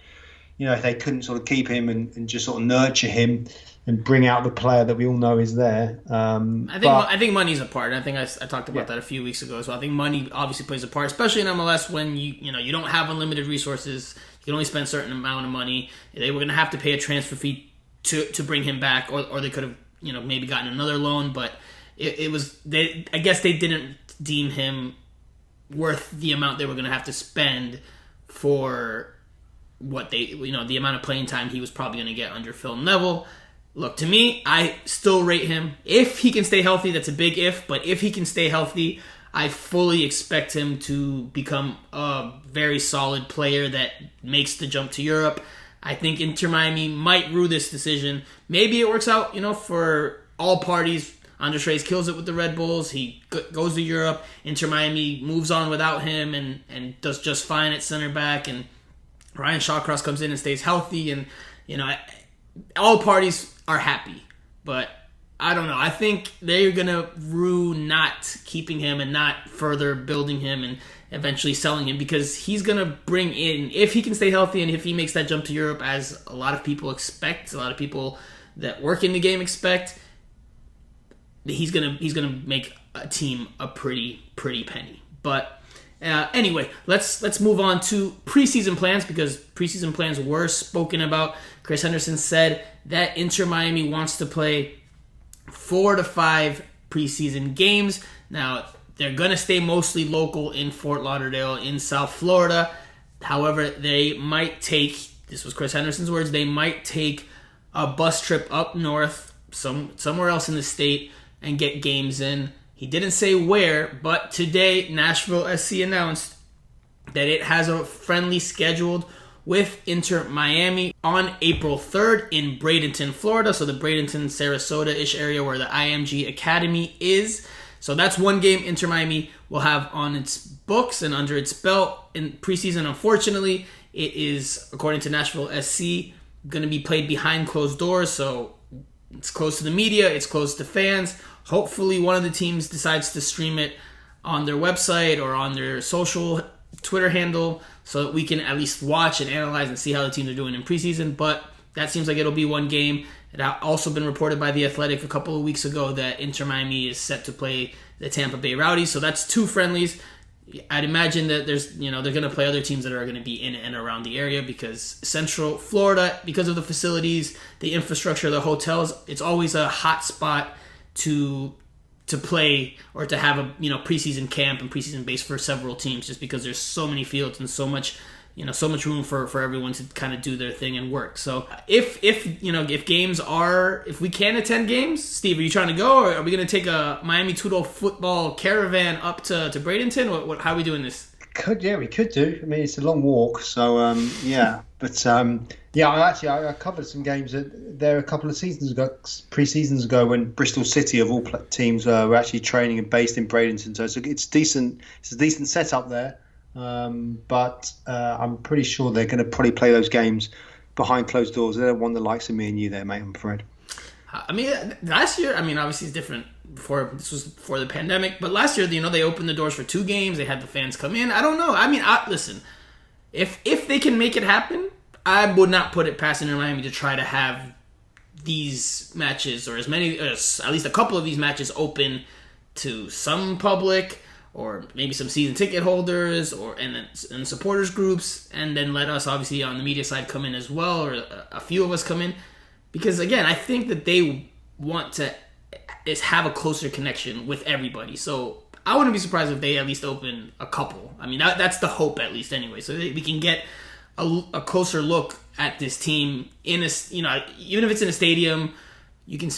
Speaker 3: if they couldn't sort of keep him and just sort of nurture him and bring out the player that we all know is there.
Speaker 2: I think money's a part. I think I talked about that a few weeks ago as well. I think money obviously plays a part, especially in MLS when you don't have unlimited resources. You can only spend a certain amount of money. They were going to have to pay a transfer fee to bring him back, or they could have maybe gotten another loan. But I guess they didn't deem him worth the amount they were going to have to spend for what the amount of playing time he was probably going to get under Phil Neville. Look, to me, I still rate him. If he can stay healthy, that's a big if, but if he can stay healthy, I fully expect him to become a very solid player that makes the jump to Europe. I think Inter Miami might rue this decision. Maybe it works out, for all parties. Andres Reyes kills it with the Red Bulls. He goes to Europe. Inter Miami moves on without him and does just fine at center back. And Ryan Shawcross comes in and stays healthy. And, all parties are happy. But I don't know. I think they're going to rue not keeping him and not further building him and eventually selling him, because he's going to bring in, if he can stay healthy and if he makes that jump to Europe, as a lot of people expect, a lot of people that work in the game expect, he's gonna make a team a pretty penny. But anyway, let's move on to preseason plans, because preseason plans were spoken about. Chris Henderson said that Inter Miami wants to play 4 to 5 preseason games. Now, they're going to stay mostly local in Fort Lauderdale in South Florida. However, they might take, this was Chris Henderson's words, they might take a bus trip up north, somewhere else in the state, and get games in. He didn't say where, but today Nashville SC announced that it has a friendly scheduled with Inter Miami on April 3rd in Bradenton, Florida. So the Bradenton, Sarasota-ish area where the IMG Academy is. So that's one game Inter Miami will have on its books and under its belt in preseason. Unfortunately, it is, according to Nashville SC, going to be played behind closed doors. So it's close to the media, it's close to fans. Hopefully one of the teams decides to stream it on their website or on their social Twitter handle so that we can at least watch and analyze and see how the teams are doing in preseason. But that seems like it'll be one game. It had also been reported by The Athletic a couple of weeks ago that Inter Miami is set to play the Tampa Bay Rowdies. So that's 2 friendlies. I'd imagine that they're going to play other teams that are going to be in and around the area, because Central Florida, because of the facilities, the infrastructure, the hotels, it's always a hot spot to play or to have a preseason camp and preseason base for several teams, just because there's so many fields and so much room for everyone to kind of do their thing and work. So if we can attend games, Steve, are you trying to go, or are we going to take a Miami Tudo football caravan up to Bradenton? How are we doing this?
Speaker 3: We could do. I mean, it's a long walk, so yeah. But I covered some games there a couple of seasons ago, pre-seasons ago, when Bristol City of all teams were actually training and based in Bradenton. So it's decent. It's a decent setup there. But I'm pretty sure they're going to probably play those games behind closed doors. They don't want the likes of me and you there, mate, I'm afraid.
Speaker 2: I mean, last year, obviously it's different. This was before the pandemic, but last year, they opened the doors for 2 games. They had the fans come in. I don't know. Listen, if they can make it happen, I would not put it past Inter Miami to try to have these matches, or at least a couple of these matches, open to some public, or maybe some season ticket holders, and supporters groups, and then let us obviously on the media side come in as well, or a few of us come in, because again, I think that they want to have a closer connection with everybody. So I wouldn't be surprised if they at least open a couple. I mean, that's the hope at least anyway, so we can get a closer look at this team in even if it's in a stadium. You can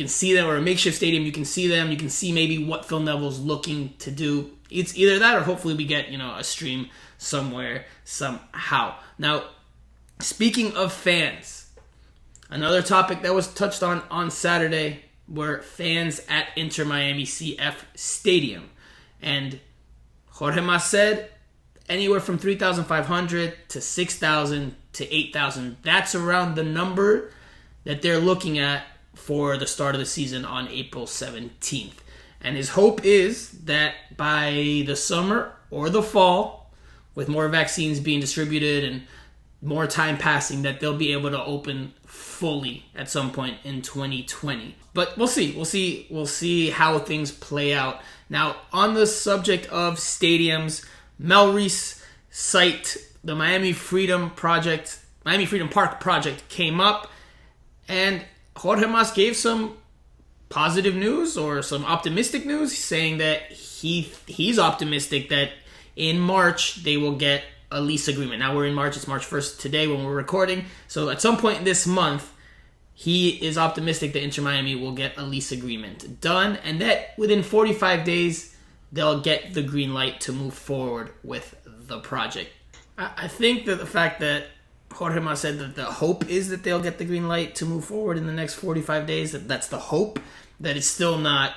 Speaker 2: see them, or a makeshift stadium. You can see them. You can see maybe what Phil Neville's looking to do. It's either that, or hopefully we get a stream somewhere somehow. Now, speaking of fans, another topic that was touched on Saturday were fans at Inter Miami CF Stadium. And Jorge Mas said anywhere from 3,500 to 6,000 to 8,000. That's around the number that they're looking at for the start of the season on April 17th. And his hope is that by the summer or the fall, with more vaccines being distributed and more time passing, that they'll be able to open fully at some point in 2020. But we'll see. We'll see how things play out. Now, on the subject of stadiums, Mel Reyes' site, the Miami Freedom Park project came up, and Jorge Mas gave some positive news or some optimistic news, saying that he's optimistic that in March they will get a lease agreement. Now we're in March. It's March 1st today when we're recording. So at some point this month, he is optimistic that Inter Miami will get a lease agreement done, and that within 45 days they'll get the green light to move forward with the project. I think that the fact that Jorge Mas said that the hope is that they'll get the green light to move forward in the next 45 days, that's the hope, that it's still not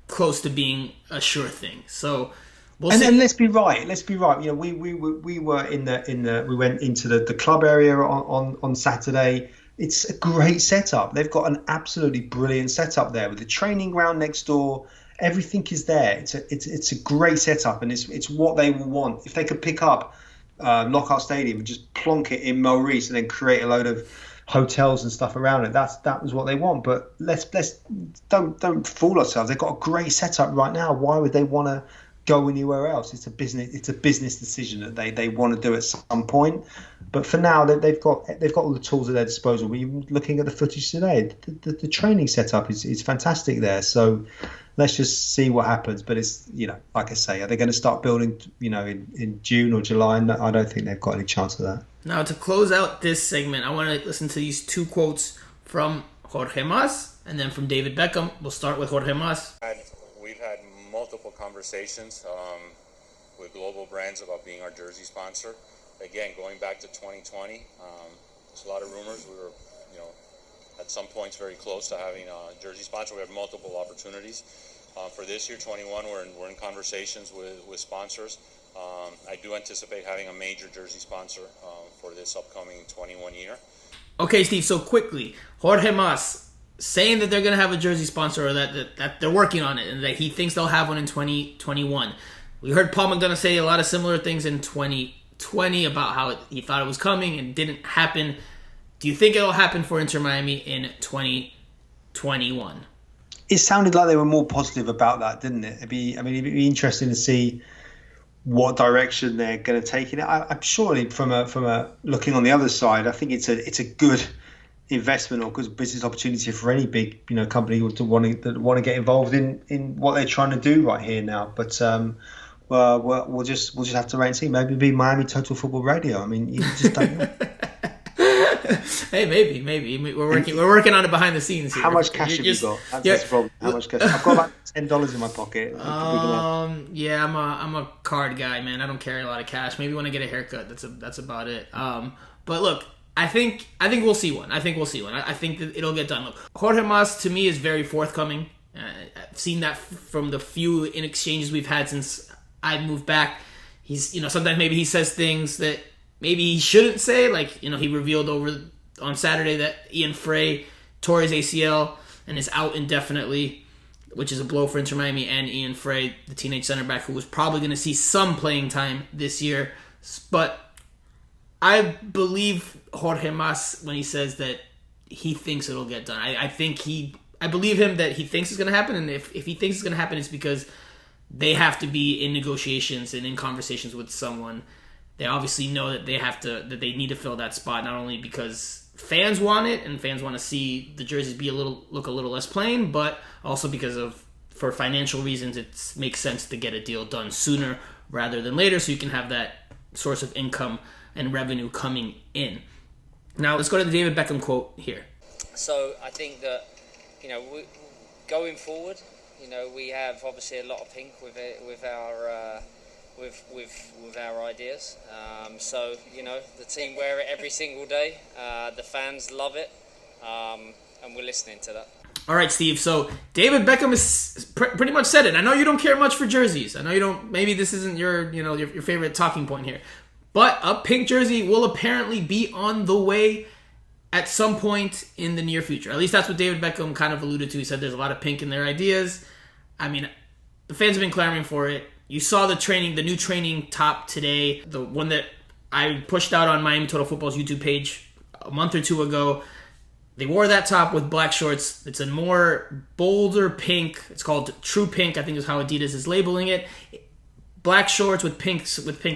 Speaker 2: close to being a sure thing. So we'll see.
Speaker 3: And let's be right. You know, we went into the club area on Saturday. It's a great setup. They've got an absolutely brilliant setup there with the training ground next door. Everything is there. It's a great setup, and it's what they will want. If they could pick up Lockhart Stadium and just plonk it in Mel Reyes and then create a load of hotels and stuff around it, that was what they want. But let's don't fool ourselves. They've got a great setup right now. Why would they want to go anywhere else? It's a business decision that they want to do at some point. But for now, they've got all the tools at their disposal. We're looking at the footage today. The training setup is fantastic there. So let's just see what happens. But it's, you know, like I say, are they going to start building, you know, in June or July? No, I don't think they've got any chance of that.
Speaker 2: Now, to close out this segment, I want to listen to these two quotes from Jorge Mas and then from David Beckham. We'll start with Jorge Mas.
Speaker 1: We've had multiple conversations with global brands about being our jersey sponsor. Again, going back to 2020, there's a lot of rumors. We were, you know, at some points very close to having a jersey sponsor. We have multiple opportunities. For this year, 21, we're in conversations with sponsors. I do anticipate having a major jersey sponsor for this upcoming 21 year.
Speaker 2: Okay, Steve, so quickly, Jorge Mas saying that they're going to have a jersey sponsor, or that they're working on it, and that he thinks they'll have one in 2021. We heard Paul McDonough say a lot of similar things in 2020 about how he thought it was coming and didn't happen. Do you think it'll happen for Inter Miami in 2021?
Speaker 3: It sounded like they were more positive about that, didn't it? It'd be interesting to see what direction they're going to take in it. I'm surely from a looking on the other side, I think it's a good investment or good business opportunity for any big, you know, company to want to get involved in what they're trying to do right here now. But we'll just have to wait and see. Maybe it'll be Miami Total Football Radio. I mean, you just don't know.
Speaker 2: Hey, maybe we're working on it behind the scenes here.
Speaker 3: How much cash have you got? That's the problem. How much cash? I've got about $10 in my pocket.
Speaker 2: Yeah, I'm a card guy, man. I don't carry a lot of cash. Maybe when I get a haircut, that's about it. But look, I think we'll see one. I think that it'll get done. Look, Jorge Mas to me is very forthcoming. I've seen that from the few exchanges we've had since I moved back. He's, you know, sometimes maybe he says things that maybe he shouldn't say. Like, you know, he revealed on Saturday that Ian Frey tore his ACL and is out indefinitely, which is a blow for Inter Miami and Ian Frey, the teenage center back who was probably going to see some playing time this year. But I believe Jorge Mas when he says that he thinks it'll get done. I believe him that he thinks it's going to happen, and if he thinks it's going to happen, it's because they have to be in negotiations and in conversations with someone. They obviously know that that they need to fill that spot, not only because fans want it and fans want to see the jerseys look a little less plain, but also because for financial reasons, it makes sense to get a deal done sooner rather than later, so you can have that source of income and revenue coming in. Now let's go to the David Beckham quote here.
Speaker 6: So I think that, you know, going forward, you know, we have obviously a lot of pink with our ideas. So, you know, the team wear it every single day. The fans love it. we're listening to that.
Speaker 2: All right, Steve. So David Beckham has pretty much said it. I know you don't care much for jerseys. I know you don't. Maybe this isn't your favorite talking point here, but a pink jersey will apparently be on the way at some point in the near future. At least that's what David Beckham kind of alluded to. He said there's a lot of pink in their ideas. I mean, the fans have been clamoring for it. You saw the new training top today, the one that I pushed out on Miami Total Football's YouTube page a month or two ago. They wore that top with black shorts. It's a more bolder pink. It's called True Pink, I think is how Adidas is labeling it. Black shorts with pink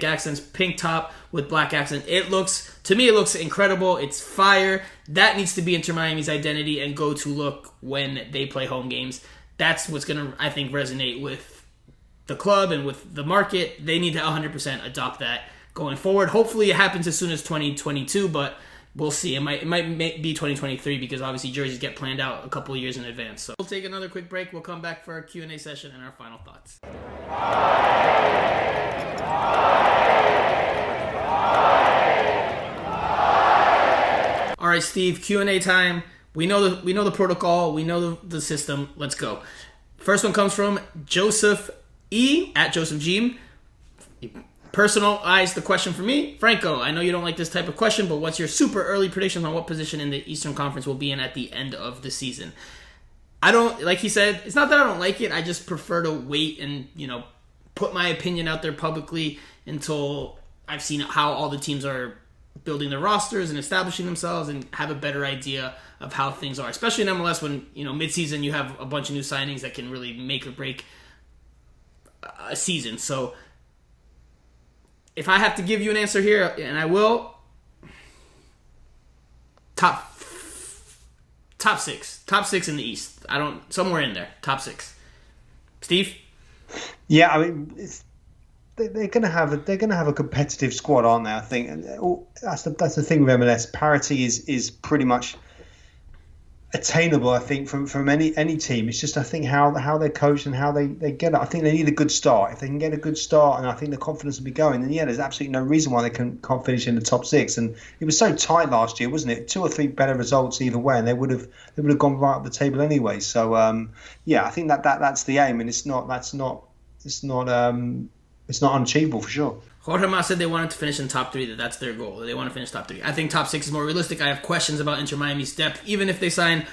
Speaker 2: accents, pink top with black accent. To me, it looks incredible. It's fire. That needs to be Inter Miami's identity and go-to look when they play home games. That's what's going to, I think, resonate with the club and with the market. They need to 100% adopt that going forward. Hopefully it happens as soon as 2022, but we'll see. It might be 2023 because obviously jerseys get planned out a couple of years in advance. So we'll take another quick break. We'll come back for our Q&A session and our final thoughts. All right, Steve, Q&A time. We know the protocol. We know the system. Let's go. First one comes from Joseph E. at Joseph Jeem. Personalize the question for me. Franco, I know you don't like this type of question, but what's your super early predictions on what position in the Eastern Conference will be in at the end of the season? I don't, like he said, it's not that I don't like it. I just prefer to wait and, put my opinion out there publicly until I've seen how all the teams are building their rosters and establishing themselves and have a better idea of how things are. Especially in MLS when, mid-season you have a bunch of new signings that can really make or break a season. So if I have to give you an answer here, and I will, top six in the East. Somewhere in there, top six. Steve?
Speaker 3: Yeah, I mean, they're going to have a competitive squad, aren't they? I think and that's the thing with MLS. Parity is pretty much attainable, I think, from any team. It's just, I think, how they're coached and how they get it. I think they need a good start. If they can get a good start, and I think the confidence will be going, then there's absolutely no reason why they can't finish in the top six. And it was so tight last year, wasn't it? 2 or 3 better results either way, and they would have gone right up the table anyway. So I think that's the aim, and it's not unachievable for sure.
Speaker 2: Jorge Mas said they wanted to finish in top 3, that's their goal. They want to finish top 3. I think top 6 is more realistic. I have questions about Inter Miami's depth. Even if they sign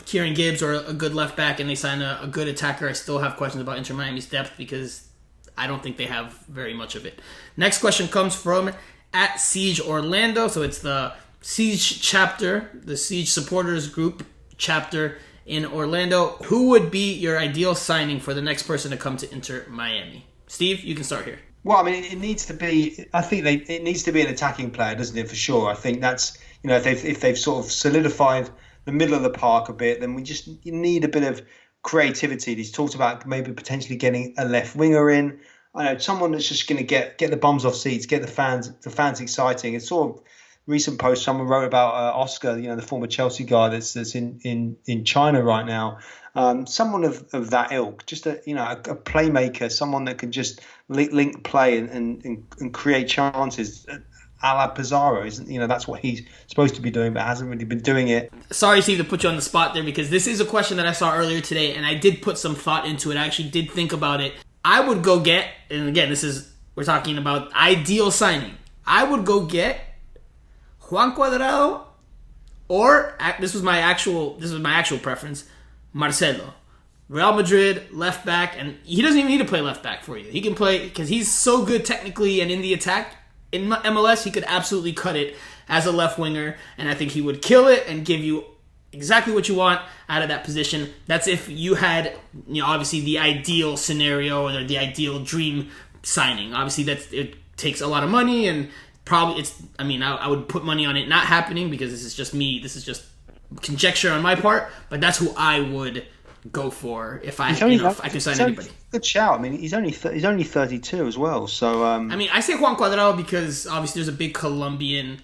Speaker 2: Kieran Gibbs or a good left back and they sign a good attacker, I still have questions about Inter Miami's depth because I don't think they have very much of it. Next question comes from at Siege Orlando. So it's the Siege chapter, the Siege supporters group chapter in Orlando. Who would be your ideal signing for the next person to come to Inter Miami? Steve, you can start here.
Speaker 3: Well, I mean, it needs to be. I think it needs to be an attacking player, doesn't it? For sure. I think that's if they've sort of solidified the middle of the park a bit, then you need a bit of creativity. He's talked about maybe potentially getting a left winger in. I know someone that's just going to get the bums off seats, get the fans exciting. It's sort of recent post someone wrote about Oscar, the former Chelsea guy that's in China right now. Someone of that ilk, just a playmaker, someone that can just link play and create chances, a la Pizarro. That's what he's supposed to be doing, but hasn't really been doing it.
Speaker 2: Sorry, Steve, to put you on the spot there because this is a question that I saw earlier today, and I did put some thought into it. I actually did think about it. I would go get, and again, we're talking about ideal signing. I would go get Juan Cuadrado, or this was my actual preference, Marcelo. Real Madrid, left back, and he doesn't even need to play left back for you. He can play, because he's so good technically and in the attack. In MLS, he could absolutely cut it as a left winger, and I think he would kill it and give you exactly what you want out of that position. That's if you had, obviously the ideal scenario or the ideal dream signing. Obviously, it takes a lot of money, and probably I would put money on it not happening because this is just me. This is just conjecture on my part, but that's who I would go for if I could sign anybody.
Speaker 3: Good shout. I mean, he's only 32 as well. So
Speaker 2: I say Juan Cuadrado because obviously there's a big Colombian,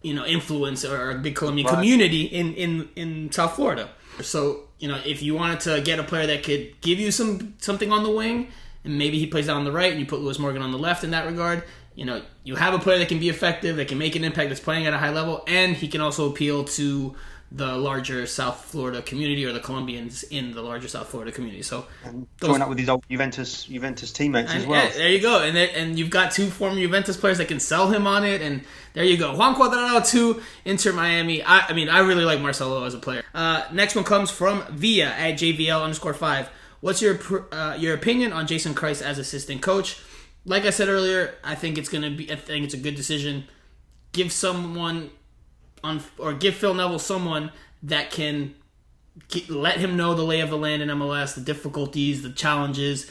Speaker 2: influence or a big Colombian community in South Florida. So if you wanted to get a player that could give you something on the wing, and maybe he plays down on the right, and you put Lewis Morgan on the left in that regard. you have a player that can be effective, that can make an impact, that's playing at a high level, and he can also appeal to the larger South Florida community, or the Colombians in the larger South Florida community. So
Speaker 3: join up with his old Juventus teammates as well.
Speaker 2: Yeah, there you go. And you've got 2 former Juventus players that can sell him on it, and there you go. Juan Cuadrado to Inter Miami. I really like Marcelo as a player. Next one comes from Via at JVL_5. What's your opinion on Jason Christ as assistant coach? Like I said earlier, I think it's a good decision. Give Phil Neville someone that can let him know the lay of the land in MLS, the difficulties, the challenges,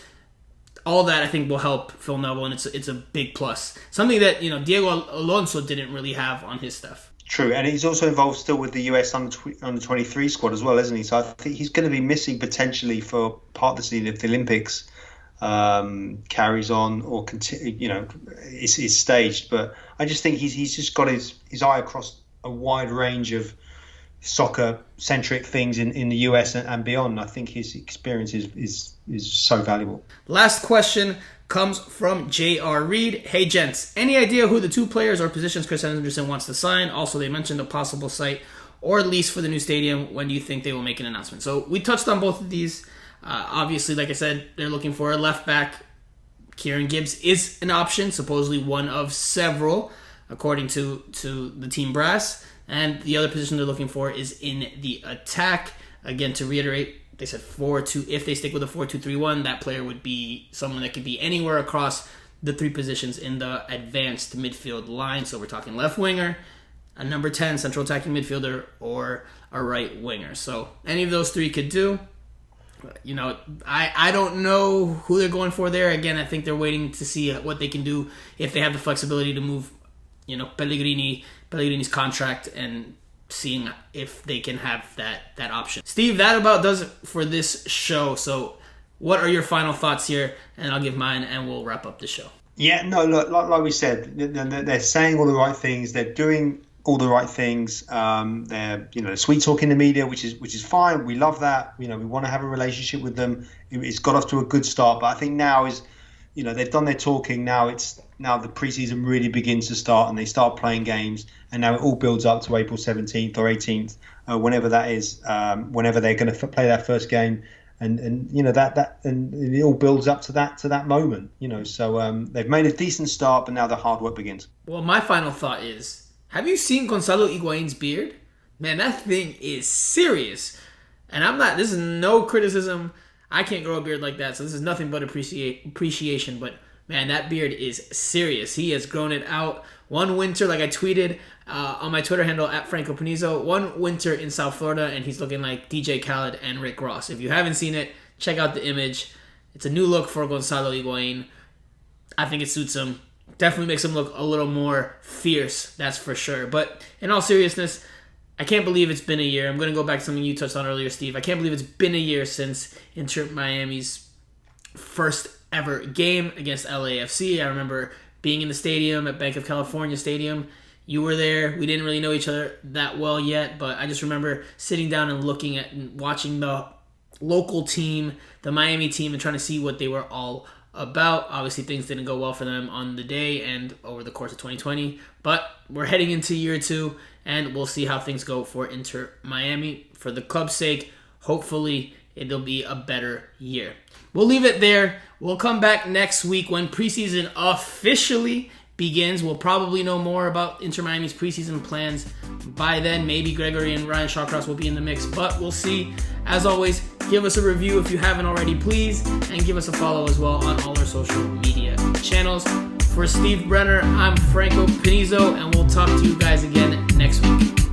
Speaker 2: all that. I think will help Phil Neville, and it's a big plus. Something that Diego Alonso didn't really have on his stuff.
Speaker 3: True, and he's also involved still with the US under 23 squad as well, isn't he? So I think he's going to be missing potentially for part of the season if the Olympics carries on or continue. Is staged. But I just think he's just got his eye across a wide range of soccer-centric things in the US and beyond. I think his experience is so valuable.
Speaker 2: Last question comes from J.R. Reed. Hey, gents, any idea who the 2 players or positions Chris Henderson wants to sign? Also, they mentioned a possible site or lease for the new stadium. When do you think they will make an announcement? So we touched on both of these. Obviously, like I said, they're looking for a left back. Kieran Gibbs is an option, supposedly one of several, according to the team brass. And the other position they're looking for is in the attack. Again, to reiterate, they said 4-2. If they stick with a 4-2-3-1, that player would be someone that could be anywhere across the 3 positions in the advanced midfield line. So we're talking left winger, a number 10 central attacking midfielder, or a right winger. So any of those 3 could do. I don't know who they're going for there. Again, I think they're waiting to see what they can do if they have the flexibility to move, Pellegrini's contract, and seeing if they can have that option. Steve, that about does it for this show. So what are your final thoughts here? And I'll give mine, and we'll wrap up the show.
Speaker 3: Yeah, no, look, like we said, they're saying all the right things. They're doing all the right things. They're sweet talking the media, which is fine. We love that. We want to have a relationship with them. It's got off to a good start, but I think now is, they've done their talking. Now the preseason really begins to start, and they start playing games, and now it all builds up to April 17th or 18th, whenever that is, whenever they're going to play that first game, and it all builds up to that moment. So they've made a decent start, but now the hard work begins.
Speaker 2: Well, my final thought is, have you seen Gonzalo Iguain's beard? Man, that thing is serious. And this is no criticism. I can't grow a beard like that, so this is nothing but appreciation. But, man, that beard is serious. He has grown it out. One winter, like I tweeted on my Twitter handle, at Franco Panizo, one winter in South Florida, and he's looking like DJ Khaled and Rick Ross. If you haven't seen it, check out the image. It's a new look for Gonzalo Iguain. I think it suits him. Definitely makes him look a little more fierce, that's for sure. But in all seriousness, I can't believe it's been a year. I'm going to go back to something you touched on earlier, Steve. I can't believe it's been a year since Inter Miami's first ever game against LAFC. I remember being in the stadium at Bank of California Stadium. You were there. We didn't really know each other that well yet, but I just remember sitting down and looking at and watching the local team, the Miami team, and trying to see what they were all about. Obviously, things didn't go well for them on the day and over the course of 2020, but we're heading into year 2, and we'll see how things go for Inter Miami. For the club's sake, hopefully it'll be a better year. We'll leave it there. We'll come back next week when preseason officially begins. We'll probably know more about Inter Miami's preseason plans by then. Maybe Gregory and Ryan Shawcross will be in the mix, but we'll see. As always, give us a review if you haven't already, please, and give us a follow as well on all our social media channels. For Steve Brenner, I'm Franco Panizo, and we'll talk to you guys again next week.